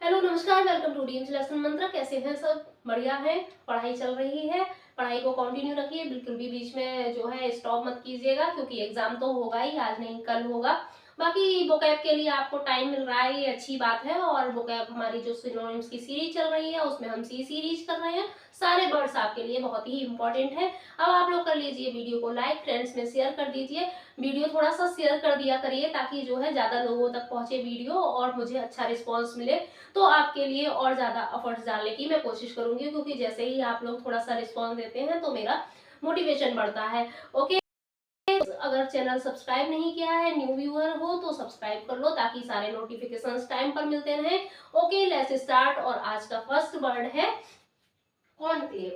Hello नमस्कार, welcome to dreams lesson मंत्रा। कैसे हैं सब? बढ़िया है। पढ़ाई चल रही है, पढ़ाई को कंटिन्यू रखिए, बिल्कुल भी बीच में जो है स्टॉप मत कीजिएगा, क्योंकि एग्जाम तो होगा ही, आज नहीं कल होगा। बाकी वोकैब के लिए आपको टाइम मिल रहा है, ये अच्छी बात है। और वोकैब हमारी जो सिनोनिम्स की सीरीज चल रही है उसमें हम सी सीरीज कर रहे हैं। सारे वर्ड्स आपके लिए बहुत ही इंपॉर्टेंट है। अब आप लोग कर लीजिए वीडियो को लाइक, फ्रेंड्स में शेयर कर दीजिए। वीडियो थोड़ा सा शेयर कर दिया करिए, ताकि जो है ज्यादा लोगों तक पहुंचे वीडियो और मुझे अच्छा रिस्पॉन्स मिले। तो आपके लिए और ज़्यादा एफर्ट्स डालने की मैं कोशिश करूंगी, क्योंकि जैसे ही आप लोग थोड़ा सा रिस्पॉन्स देते हैं तो मेरा मोटिवेशन बढ़ता है। ओके, अगर चैनल सब्सक्राइब नहीं किया है, न्यू व्यूअर हो तो सब्सक्राइब कर लो, ताकि सारे नोटिफिकेशंस टाइम पर मिलते रहें। Okay, let's start. और आज का फर्स्ट वर्ड है कॉन्क्लेव।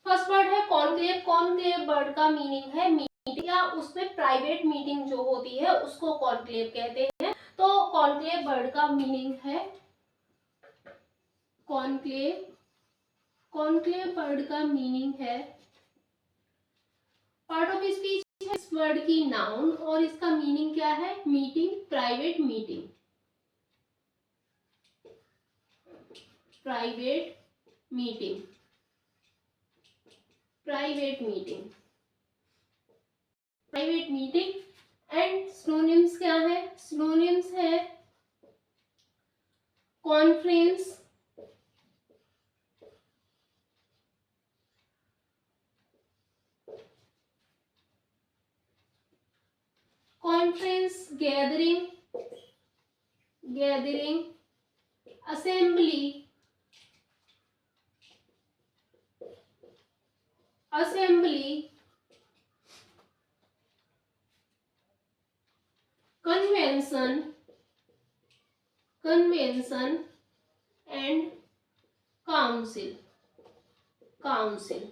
फर्स्ट वर्ड है कॉन्क्लेव। कॉन्क्लेव वर्ड का मीनिंग है मीटिंग, या उसमें प्राइवेट मीटिंग जो होती है उसको कॉन्क्लेव कहते हैं। तो कॉन्क्लेव वर्ड का मीनिंग है कॉन्क्लेव। कॉन्क्लेव वर्ड का मीनिंग है पार्ट ऑफ स्पीच है इस वर्ड की नाउन, और इसका मीनिंग क्या है? Meeting, private meeting. Private meeting, private meeting, private meeting. And synonyms क्या है? सिनोनिम्स है conference, conference, gathering, gathering, assembly, assembly, convention, convention and council, council.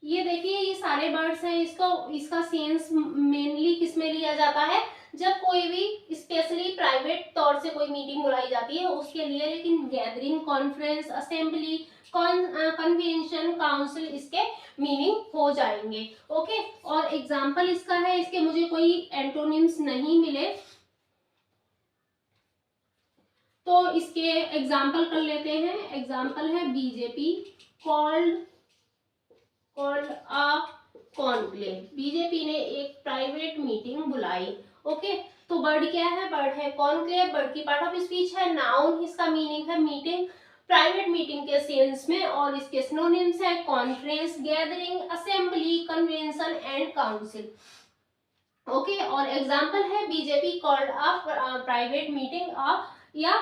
ये देखिए, ये सारे वर्ड्स हैं। इसका सेंस मेनली किस में लिया जाता है? जब कोई भी स्पेशली प्राइवेट तौर से कोई मीटिंग बुलाई जाती है उसके लिए। लेकिन gathering, conference, assembly, convention, council इसके मीनिंग हो जाएंगे। ओके, और एग्जाम्पल इसका है, इसके मुझे कोई एंटोनिम्स नहीं मिले, तो इसके एग्जाम्पल कर लेते हैं। एग्जाम्पल है BJP called a conclave. BJP ने एक प्राइवेट मीटिंग बुलाई। ओके, तो वर्ड क्या है? वर्ड है कॉन्क्लेव। वर्ड की पार्ट ऑफ स्पीच है नाउन, इसका मीनिंग है मीटिंग, प्राइवेट मीटिंग के सेंस में। और इसके सिनोनिम्स है conference, gathering, assembly, convention and council. Okay, और एग्जाम्पल है BJP called a private meeting या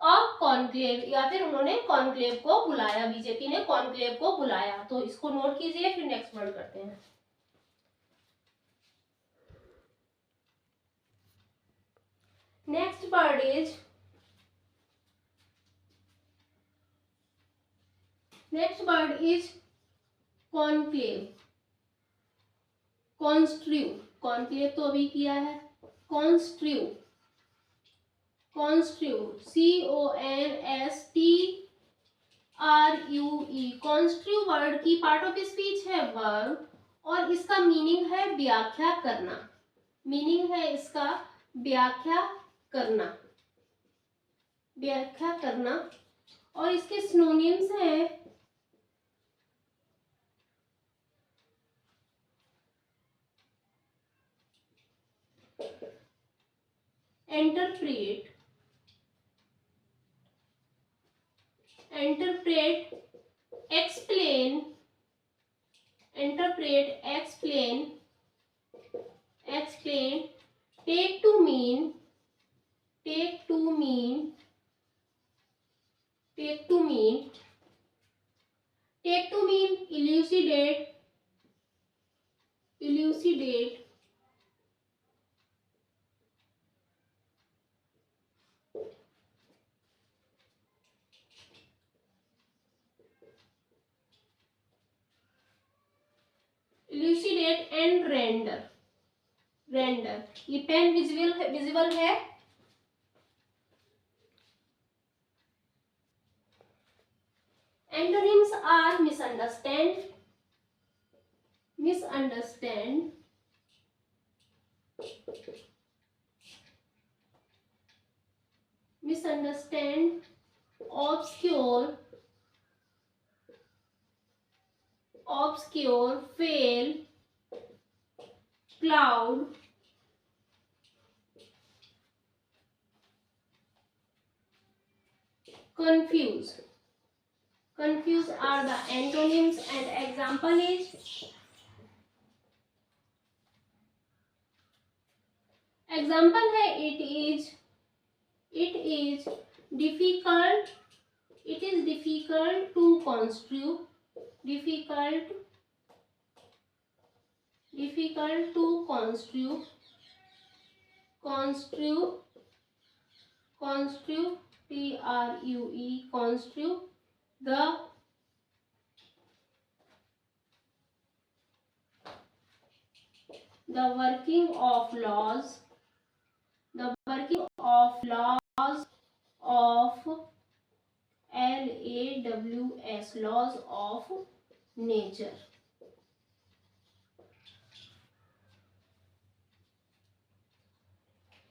कॉन्क्लेव, या फिर उन्होंने कॉन्क्लेव को बुलाया, बीजेपी ने कॉन्क्लेव को बुलाया। तो इसको नोट कीजिए, फिर नेक्स्ट वर्ड करते हैं। Next word is conclave, construe. Conclave तो अभी किया है। Construe, construe, CONSTRUE। Construe word की पार्ट ऑफ स्पीच है वर्ब, और इसका मीनिंग है व्याख्या करना। मीनिंग है इसका व्याख्या करना, व्याख्या करना। और इसके सिनोनिम्स हैं interpret, interpret, explain, interpret, explain, explain, take to mean, take to mean, take to mean, take to mean, elucidate, elucidate, elucidate and render, render. ये पेन विजिबल है। Antonyms are misunderstand, misunderstand, misunderstand, obscure, fail, cloud, confuse. Confuse are the antonyms and example is, example है it is difficult, it is difficult to construe, difficult to construe, TRUE, construe the working of laws, the working of laws of LAWS, laws of nature.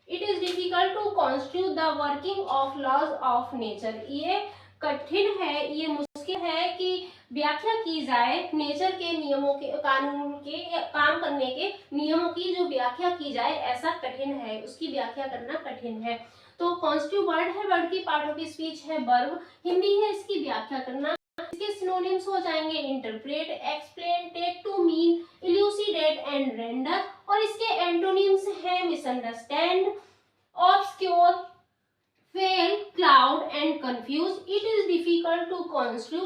It is difficult to construe the working of laws of nature. ये कठिन है, ये मुश्किल है कि व्याख्या की जाए नेचर के नियमों के, कानून के, काम करने के नियमों की जो व्याख्या की जाए, ऐसा कठिन है, उसकी व्याख्या करना कठिन है। तो कॉन्स्टिट्यूट वर्ड है, वर्ड की पार्ट ऑफ स्पीच है वर्ब, हिंदी है इसकी व्याख्या करना। इसके सिनोनिम्स हो जाएंगे interpret, explain, take to mean, elucidate and render. और इसके एंटोनिम्स है misunderstand, obscure, fail, cloud and confuse. It is difficult to construe,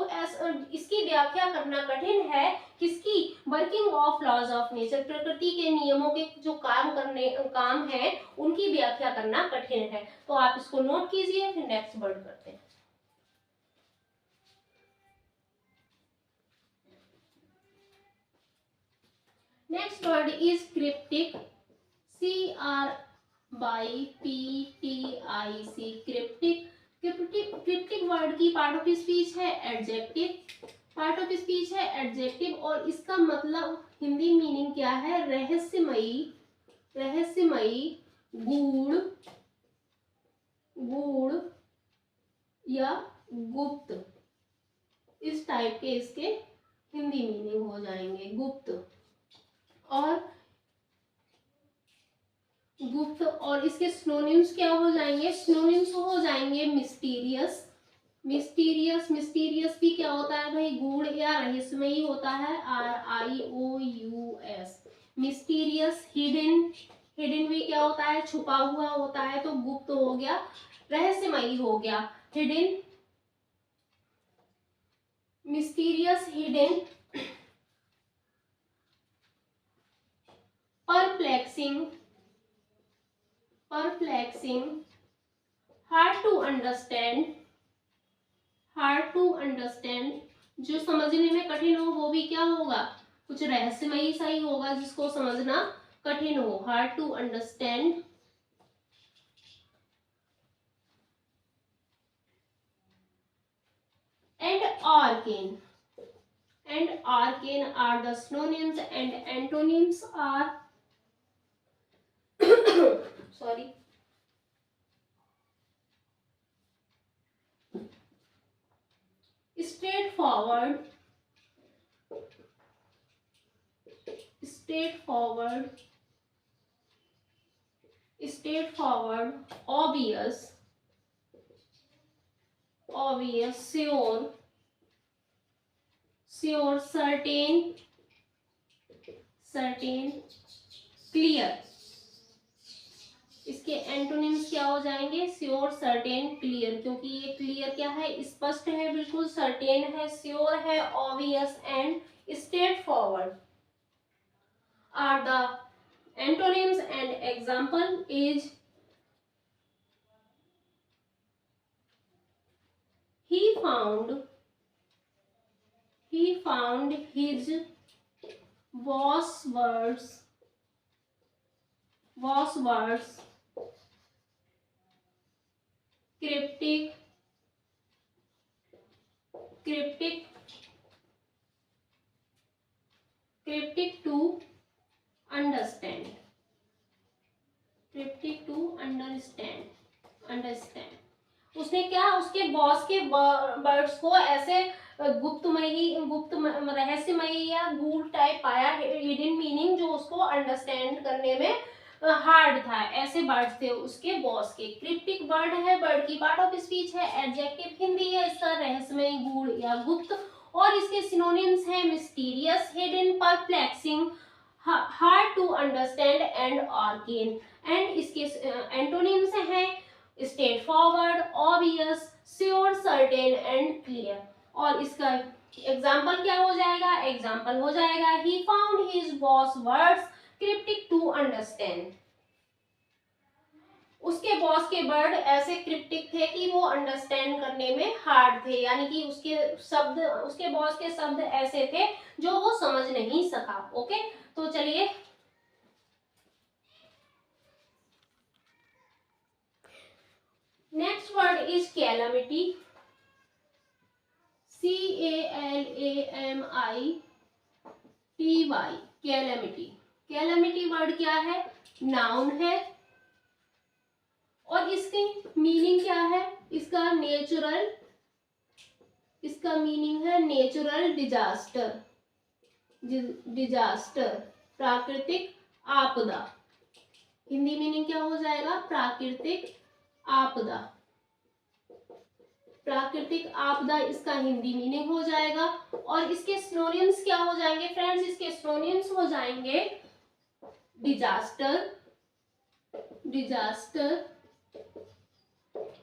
इसकी व्याख्या करना कठिन है, किसकी, working of laws of nature, प्रकृति के नियमों के जो काम है उनकी व्याख्या करना कठिन है। तो आप इसको नोट कीजिए, फिर नेक्स्ट वर्ड करते हैं। Next word is cryptic, CRYPTIC, cryptic. Cryptic word की पार्ट ऑफ स्पीच है एडजेक्टिव, पार्ट ऑफ स्पीच है एडजेक्टिव। और इसका मतलब हिंदी मीनिंग क्या है, रहस्यमयी, गूढ़, या गुप्त, इस टाइप के इसके हिंदी मीनिंग हो जाएंगे, गुप्त और इसके सिनोनिम्स क्या हो जाएंगे, सिनोनिम्स हो जाएंगे मिस्टीरियस, मिस्टीरियस भी क्या होता है भाई, गूढ़ या रहस्यमयी होता है, RIOUS, मिस्टीरियस। हिडन भी क्या होता है, छुपा हुआ होता है, तो गुप्त हो गया, रहस्यमयी हो गया, hidden, mysterious, hidden. Perplexing, hard to understand, जो समझने में कठिन हो वो भी क्या होगा, कुछ रहस्यमयी सा ही होगा, जिसको समझना कठिन हो, hard to understand. And arcane are the synonyms and antonyms are sorry, straightforward, obvious, sure, certain, clear। इसके एंटोनिम्स क्या हो जाएंगे, श्योर, सर्टेन, क्लियर, क्योंकि ये क्लियर क्या है, स्पष्ट है बिल्कुल, सर्टेन है, श्योर है, obvious and straightforward are the antonyms and example is he found his was words cryptic to understand, उसने क्या, उसके बॉस के बर्ड्स को ऐसे गुप्त रहस्यमयी या गूढ़ टाइप पाया, हिडन मीनिंग जो उसको अंडरस्टैंड करने में हार्ड था, ऐसे बर्ड्स थे उसके बॉस के। क्रिप्टिक वर्ड है, वर्ड की पार्ट ऑफ स्पीच है, एडजेक्टिव हिंदी है इसका, रहस्यमय, गूढ़ या गुप्त। और इसके सिनोनिम्स हैं mysterious, hidden, perplexing, hard to understand and arcane. And इसके एंटोनिम्स हैं straightforward, obvious, sure, certain and clear. और इसका एग्जाम्पल क्या हो जाएगा, एग्जाम्पल हो जाएगा he found his boss words cryptic to understand. उसके बॉस के वर्ड ऐसे क्रिप्टिक थे कि वो अंडरस्टैंड करने में हार्ड थे, यानी कि उसके बॉस के शब्द ऐसे थे जो वो समझ नहीं सका। ओके, तो चलिए next word is calamity, CALAMITY, calamity. Calamity word क्या है, नाउन है, और इसकी मीनिंग क्या है, इसका मीनिंग है नेचुरल डिजास्टर, प्राकृतिक आपदा। हिंदी मीनिंग क्या हो जाएगा, प्राकृतिक आपदा। प्राकृतिक आपदा इसका हिंदी मीनिंग हो जाएगा। और इसके सिनोनिम्स क्या हो जाएंगे फ्रेंड्स, इसके सिनोनिम्स हो जाएंगे डिजास्टर,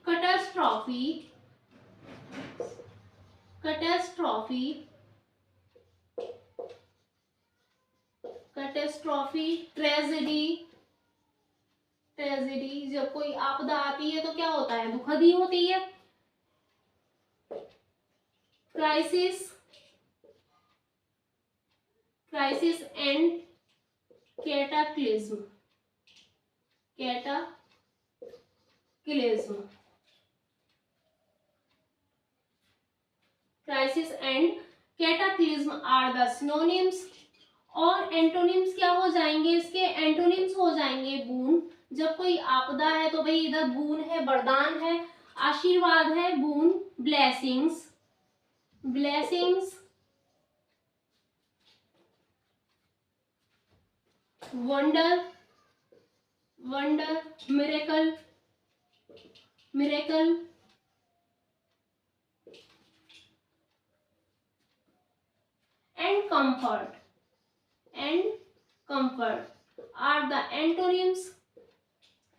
कैटास्ट्रॉफी, ट्रेजेडी। जब कोई आपदा आती है तो क्या होता है, दुखद ही होती है। Crisis and cataclysm, crisis and cataclysm are the synonyms. और एंटोनिम्स क्या हो जाएंगे, इसके एंटोनिम्स हो जाएंगे बून। जब कोई आपदा है तो भाई इधर बून है, वरदान है, आशीर्वाद है, boon, blessings, wonder, miracle, and comfort are the antonyms.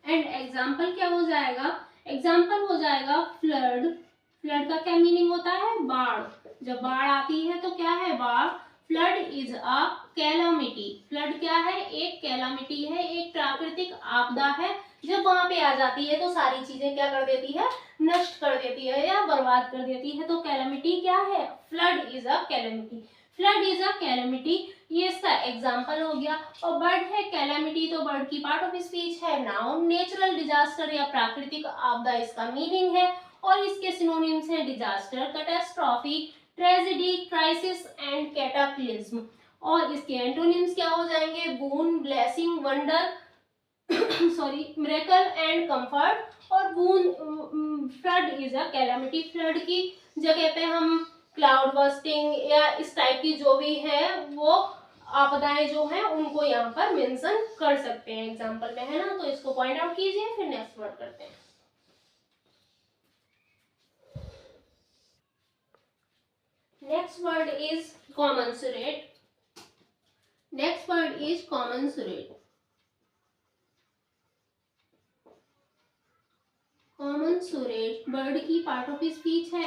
And example क्या हो जाएगा, एग्जाम्पल हो जाएगा फ्लड। फ्लड का क्या मीनिंग होता है, बाढ़। जब बाढ़ आती है तो क्या है, बाढ़। Flood is a calamity, flood क्या है, एक कैलामिटी है, एक प्राकृतिक आपदा है। जब वहां पे आ जाती है तो सारी चीजें क्या कर देती है, नष्ट कर देती है या बर्बाद कर देती है। तो कैलामिटी क्या है, फ्लड इज अ कैलामिटी, ये इसका एग्जाम्पल हो गया। और बर्ड है कैलामिटी, तो बर्ड की पार्ट ऑफ स्पीच है नाउन, नेचुरल डिजास्टर या प्राकृतिक आपदा इसका मीनिंग है। और इसके सिनोनिम्स हैं disaster, catastrophe, tragedy, crisis and cataclysm. और इसके एंटोनिम्स क्या हो जाएंगे, boon, blessing, wonder miracle and comfort. और boon, flood is a calamity, flood की जगह पे हम क्लाउड बर्स्टिंग या इस टाइप की जो भी है वो आपदाएं जो हैं उनको यहाँ पर मेंशन कर सकते हैं एग्जाम्पल में, है ना। तो इसको पॉइंट आउट कीजिए, फिर नेक्स्ट वर्ड करते हैं। नेक्स्ट वर्ड इज कॉमंसुरेट, कॉमंसुरेट बर्ड की पार्ट ऑफ स्पीच है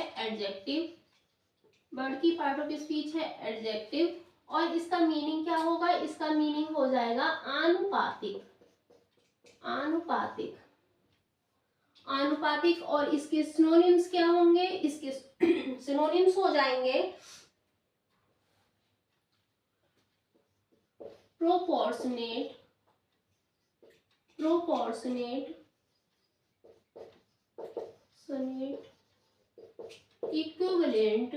एडजेक्टिव, और इसका मीनिंग क्या होगा, इसका मीनिंग हो जाएगा आनुपातिक। और इसके सिनोनिम्स क्या होंगे, इसके सिनोनिम्स हो जाएंगे proportionate, equivalent,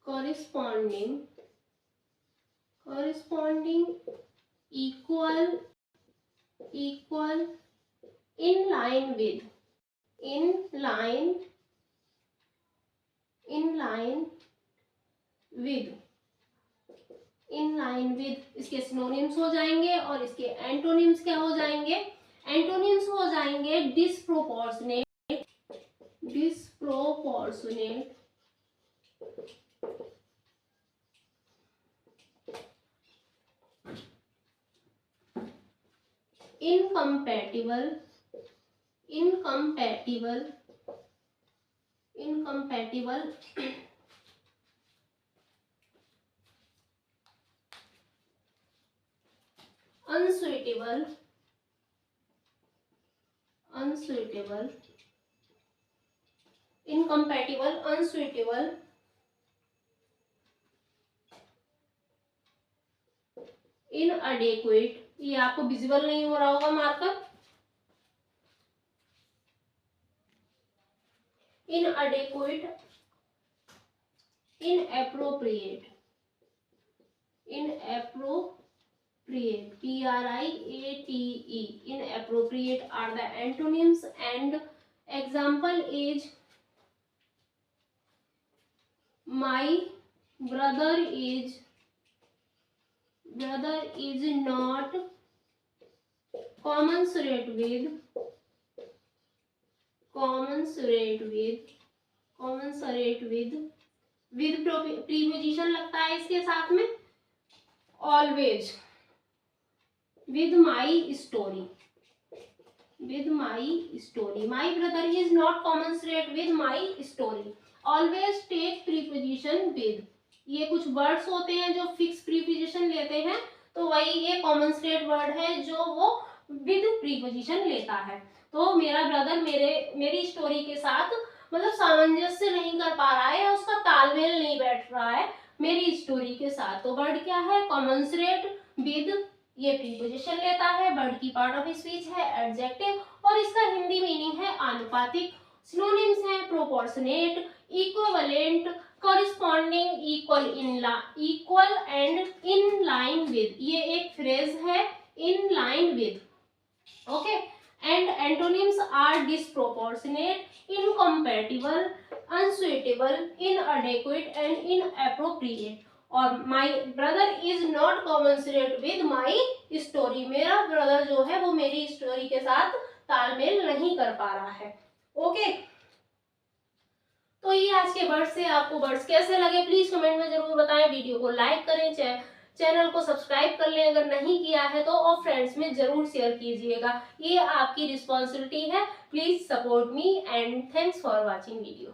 corresponding, corresponding, equal, in line with, इसके सिनोनिम्स हो जाएंगे और इसके एंटोनिम्स क्या हो जाएंगे? एंटोनिम्स हो जाएंगे disproportionate, incompatible, unsuitable, incompatible, unsuitable, inadequate, ये आपको विजिबल नहीं हो रहा होगा marker, inadequate, inappropriate, P-R-I-A-T-E, inappropriate are the antonyms, and example is my brother is not commensurate with preposition लगता है इसके साथ में always, with my story, my brother is not commensurate with my story, always take preposition with, ये कुछ words होते हैं जो फिक्स प्रीपोजिशन लेते हैं, तो वही ये कॉमनसरेट वर्ड है जो वो विद प्रीपोजिशन लेता है। तो मेरा ब्रदर मेरी स्टोरी के साथ मतलब सामंजस्य नहीं कर पा रहा है, उसका तालमेल नहीं बैठ रहा है मेरी स्टोरी के साथ, तो वर्ड क्या है? कॉमनसरेट विद, ये प्रीपोजिशन लेता है, वर्ड की पार्ट ऑफ स्पीच है एडजेक्टिव, और इसका हिंदी मीनिंग है आनुपातिक। सिनोनिम्स हैं proportionate, equivalent, corresponding, equal and in line with, ये एक फ्रेज है in line with, okay. And antonyms are disproportionate, incompatible, unsuitable, inadequate and inappropriate. और my brother is not commensurate with my story, मेरा brother जो है वो मेरी story के साथ तालमेल नहीं कर पा रहा है, ओके। तो ये आज के वर्ड्स से आपको वर्ड्स कैसे लगे प्लीज कमेंट में जरूर बताएं, वीडियो को लाइक करें, चैनल को सब्सक्राइब कर लें अगर नहीं किया है तो, और फ्रेंड्स में जरूर शेयर कीजिएगा, ये आपकी रिस्पॉन्सिबिलिटी है। Please support me and thanks for watching video.